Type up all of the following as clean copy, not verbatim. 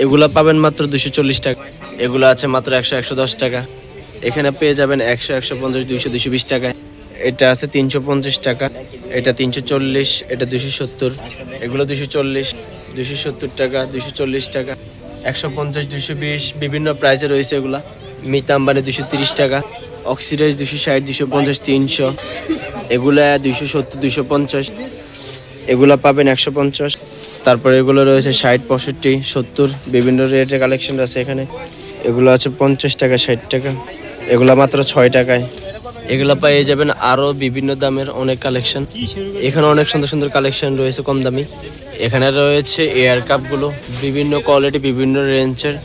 এগুলা পাবেন মাত্র 240 টাকা। এগুলো আছে মাত্র 100-110 টাকা। এখানে পেয়ে যাবেন 100-150, 200-220 টাকায়। এটা আছে 350 টাকা, এটা 340, এটা 270, এগুলো 240, 270 টাকা, 240 টাকা, 150, 220 বিভিন্ন প্রাইসে রয়েছে এগুলা। মিতা আম্বানি 230 টাকা, অক্সিডাইজ 260, 250, 300, এগুলা 270, 250, এগুলা পাবেন 150। তারপরে এগুলো রয়েছে 60, 65, 70 বিভিন্ন রেটের কালেকশন আছে এখানে। এগুলো আছে 50 টাকা, 60 টাকা, এগুলা মাত্র 6 টাকায়। এগুলা পেয়ে যাবেন আরো বিভিন্ন দামের অনেক কালেকশন। এখানে অনেক সুন্দর সুন্দর কালেকশন রয়েছে কম দামি। এখানে রয়েছে এয়ার কাপগুলো বিভিন্ন কোয়ালিটি, বিভিন্ন রেঞ্জের।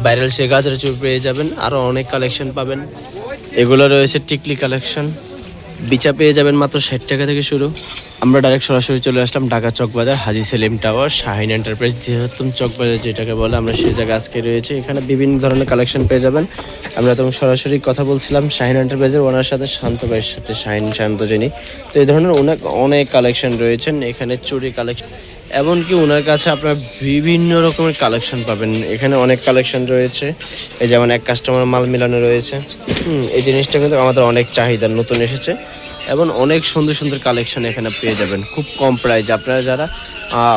ভাইরাল সে গাছের চুপ পেয়ে যাবেন, আরো অনেক কালেকশন পাবেন। এগুলো রয়েছে টিকলি কালেকশন, বিচা পেয়ে যাবেন মাত্র 60 টাকা থেকে শুরু। আমরা ডাইরেক্ট সরাসরি চলে আসলাম ঢাকা চকবাজার, হাজী সেলিম টাওয়ার, শাহিন এন্টারপ্রাইজ বৃহত্তম চকবাজার যেটাকে বলে, আমরা সেই জায়গায় আজকে রয়েছে। এখানে বিভিন্ন ধরনের কালেকশন পেয়ে যাবেন। আমরা তখন সরাসরি কথা বলছিলাম শাহিন এন্টারপ্রাইজের ওনার সাথে, শান্ত ভাইয়ের সাথে, শান্ত যিনি। তো এই ধরনের অনেক কালেকশন রয়েছেন এখানে, চুরি কালেকশন, এমনকি ওনার কাছে আপনার বিভিন্ন রকমের কালেকশন পাবেন। এখানে অনেক কালেকশন রয়েছে, এই যেমন এক কাস্টমার মাল মিলানো রয়েছে। এই জিনিসটা কিন্তু আমাদের অনেক চাহিদা, নতুন এসেছে এবং অনেক সুন্দর সুন্দর কালেকশন এখানে পেয়ে যাবেন খুব কম প্রাইস। আপনারা যারা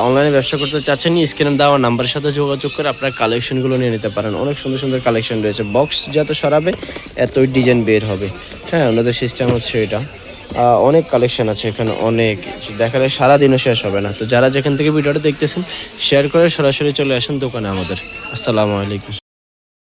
অনলাইনে ব্যবসা করতে চাচ্ছেন, স্ক্রিনে দেওয়া নাম্বারের সাথে যোগাযোগ করে আপনারা কালেকশনগুলো নিয়ে নিতে পারেন। অনেক সুন্দর সুন্দর কালেকশন রয়েছে, বক্স যত সরাবে এতই ডিজাইন বের হবে। হ্যাঁ, ওনাদের সিস্টেম হচ্ছে এটা। অনেক কালেকশন আছে এখানে, অনেক দেখালে সারাদিনও শেষ হবে না। তো যারা যেখান থেকে ভিডিওটা দেখতেছেন, শেয়ার করে সরাসরি চলে আসেন দোকানে আমাদের। আসসালামু আলাইকুম।